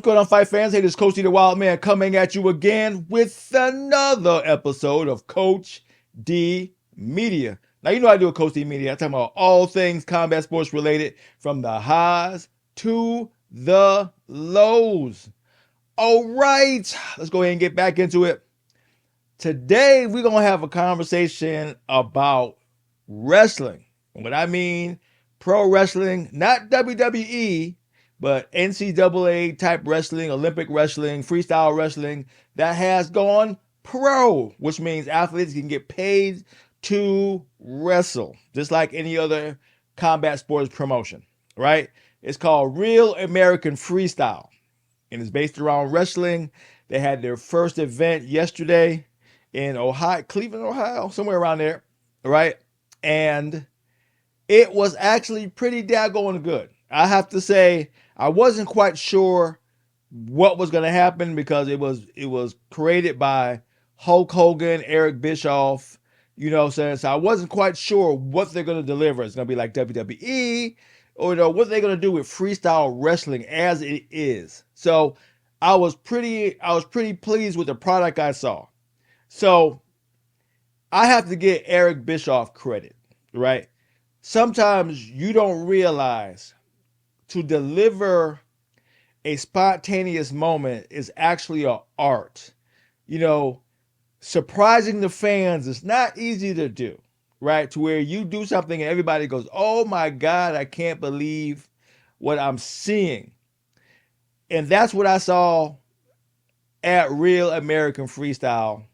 going on, fight fans? Hey, this is Coach D the Wild Man coming at you again with another episode of Coach D Media. Now, you know I do a Coach D Media. I'm talking about all things combat sports related, from the highs to the lows. All right, let's go ahead and get back into it. Today, we're going to have a conversation about wrestling. And what I mean, pro wrestling, not WWE, but NCAA type wrestling, Olympic wrestling, freestyle wrestling that has gone pro, which means athletes can get paid to wrestle, just like any other combat sports promotion, right? It's called Real American Freestyle, and it's based around wrestling. They had their first event yesterday in Ohio, Cleveland, Ohio, somewhere around there, right? And it was actually pretty daggone good. I have to say, I wasn't quite sure what was going to happen because it was created by Hulk Hogan, Eric Bischoff, you know what I'm saying? So I wasn't quite sure what they're going to deliver. It's going to be like WWE, or what they're going to do with freestyle wrestling as it is. So I was pretty pleased with the product I saw. So I have to get Eric Bischoff credit, right? Sometimes you don't realize to deliver a spontaneous moment is actually an art. You know, surprising the fans is not easy to do, right? To where you do something and everybody goes, "Oh my God, I can't believe what I'm seeing." And that's what I saw at Real American Freestyle.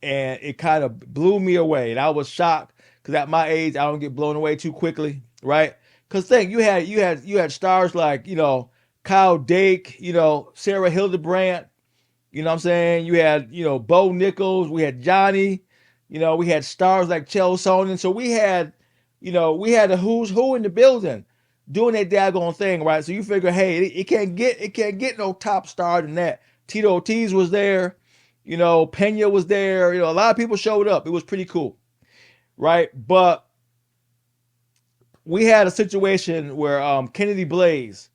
And it kind of blew me away. And I was shocked because at my age, I don't get blown away too quickly, right? Because think you had stars like, Kyle Dake, Sarah Hildebrandt, you know what I'm saying? You had, Bo Nichols, we had Johnny, we had stars like Chael Sonnen. So we had a who's who in the building doing that daggone thing, right? So you figure, hey, it can't get no top star than that. Tito Ortiz was there. Pena was there. A lot of people showed up. It was pretty cool, right? But we had a situation where Kennedy Blaze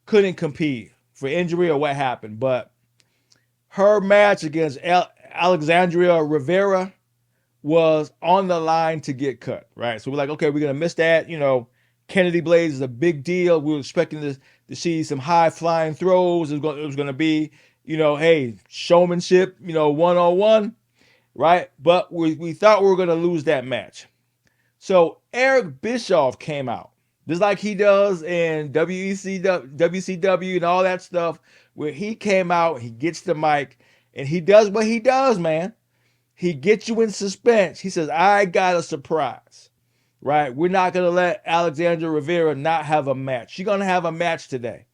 couldn't compete for injury or what happened. But her match against Alexandria Rivera was on the line to get cut, right? So we're like, okay, we're going to miss that. Kennedy Blaze is a big deal. We were expecting to see some high flying throws. It was going to be, hey, showmanship, one-on-one, right? But we thought we were going to lose that match. So Eric Bischoff came out, just like he does in WCW and all that stuff, where he came out, he gets the mic, and he does what he does, man. He gets you in suspense. He says, I got a surprise, right? We're not going to let Alexandra Rivera not have a match. She's going to have a match today.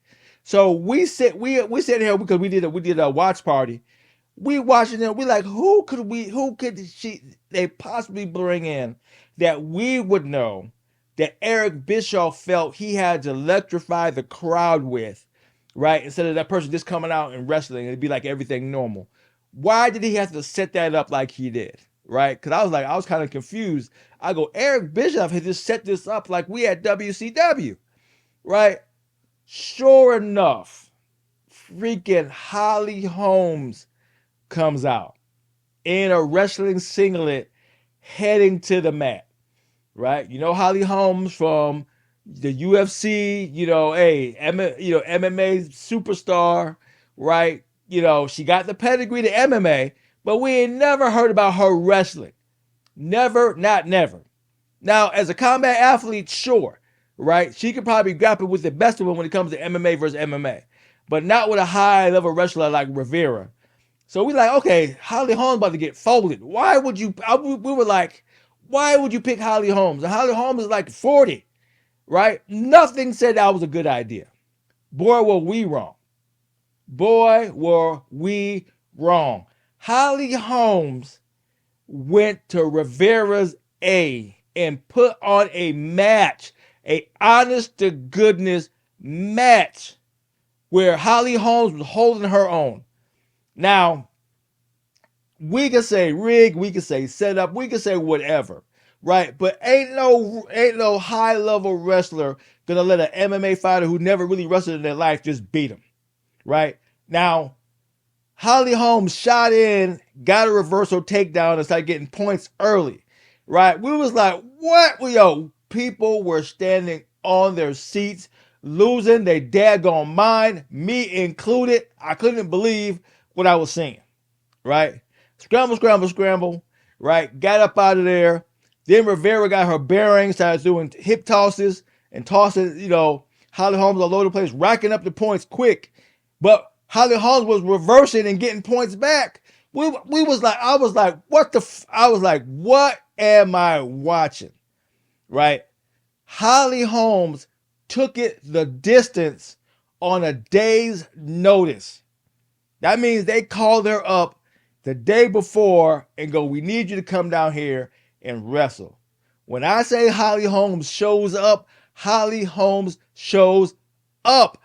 So we sit here because we did a watch party. We watching them. We like, who could they possibly bring in that we would know that Eric Bischoff felt he had to electrify the crowd with, right? Instead of that person just coming out and wrestling, it'd be like everything normal. Why did he have to set that up like he did, right? Because I was kind of confused. I go, Eric Bischoff had just set this up like we at WCW, right? Sure enough, freaking Holly Holmes comes out in a wrestling singlet heading to the mat, right? Holly Holmes from the UFC, MMA superstar, right? She got the pedigree to MMA, but we ain't never heard about her wrestling. Never, not never. Now, as a combat athlete, sure, right? She could probably grapple with the best of them when it comes to MMA versus MMA, but not with a high-level wrestler like Rivera. So we like, okay, Holly Holmes about to get folded. Why would you? We were like, why would you pick Holly Holmes? And Holly Holmes is like 40, right? Nothing said that was a good idea. Boy, were we wrong. Boy, were we wrong. Holly Holmes went to Rivera's A and put on a match, a honest to goodness match where Holly Holmes was holding her own. Now, we could say rig, we could say setup, we could say whatever, right? But ain't no high level wrestler gonna let an MMA fighter who never really wrestled in their life just beat him, right? Now, Holly Holm shot in, got a reversal takedown, and started getting points early, right? We was like, what? Yo, people were standing on their seats, losing their daggone mind, me included. I couldn't believe what I was seeing, right? Scramble, scramble, scramble, right? Got up out of there. Then Rivera got her bearings, started doing hip tosses and tossing, Holly Holmes all over the place, racking up the points quick. But Holly Holmes was reversing and getting points back. We was like, I was like, I was like, what am I watching? Right? Holly Holmes took it the distance on a day's notice. That means they called her up the day before and go, we need you to come down here and wrestle. When I say Holly Holmes shows up, Holly Holmes shows up.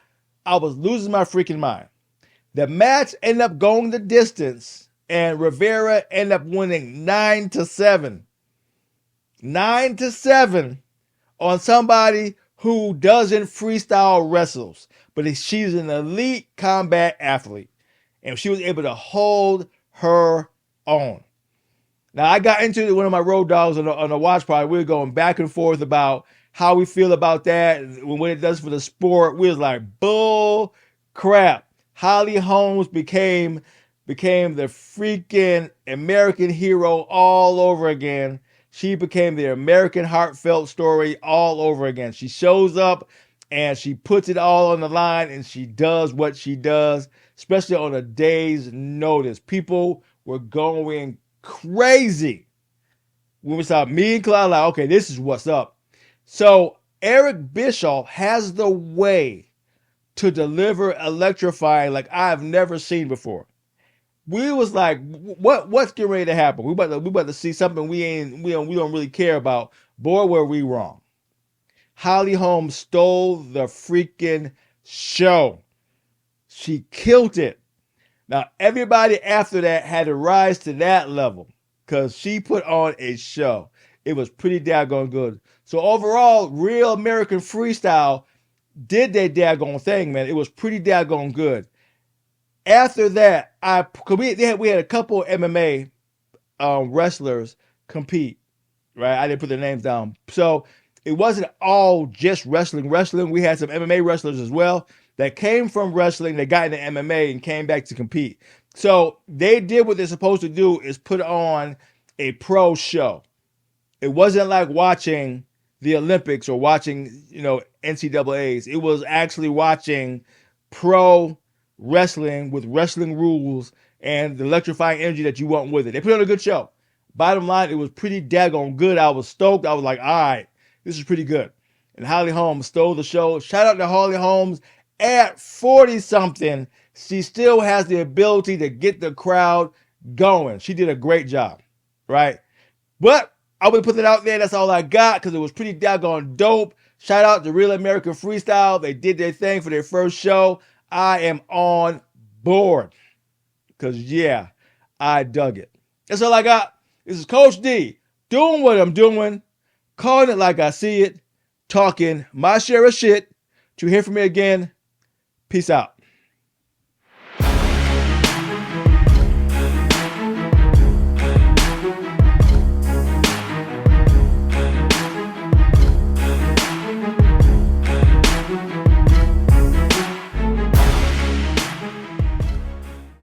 I was losing my freaking mind. The match ended up going the distance, and Rivera ended up winning 9-7. 9-7 on somebody who doesn't freestyle wrestles, but she's an elite combat athlete. And she was able to hold her own. Now, I got into one of my road dogs on the watch party. We were going back and forth about how we feel about that and what it does for the sport. We was like, bull crap. Holly Holmes became the freaking American hero all over again. She became the American heartfelt story all over again. She shows up and she puts it all on the line and she does what she does, especially on a day's notice. People were going crazy when we saw me and Clyde, like, okay, this is what's up. So Eric Bischoff has the way to deliver electrifying like I've never seen before. We was like, what's getting ready to happen? We about to see something we don't really care about. Boy, were we wrong. Holly Holmes stole the freaking show. She killed it. Now, everybody after that had to rise to that level because she put on a show. It was pretty daggone good. So overall, Real American Freestyle did their daggone thing, man. It was pretty daggone good. After that, we had a couple MMA wrestlers compete, right? I didn't put their names down. So it wasn't all just wrestling. We had some MMA wrestlers as well that came from wrestling, they got into MMA and came back to compete. So they did what they're supposed to do, is put on a pro show. It wasn't like watching the Olympics or watching, NCAAs. It was actually watching pro wrestling with wrestling rules and the electrifying energy that you want with it. They put on a good show. Bottom line, it was pretty daggone good. I was stoked. I was like, all right, this is pretty good. And Holly Holmes stole the show. Shout out to Holly Holmes. At 40-something, she still has the ability to get the crowd going. She did a great job, right? But I would put it out there. That's all I got because it was pretty daggone dope. Shout out to Real American Freestyle. They did their thing for their first show. I am on board because, yeah, I dug it. That's all I got. This is Coach D doing what I'm doing, calling it like I see it, talking my share of shit. To hear from me again, peace out.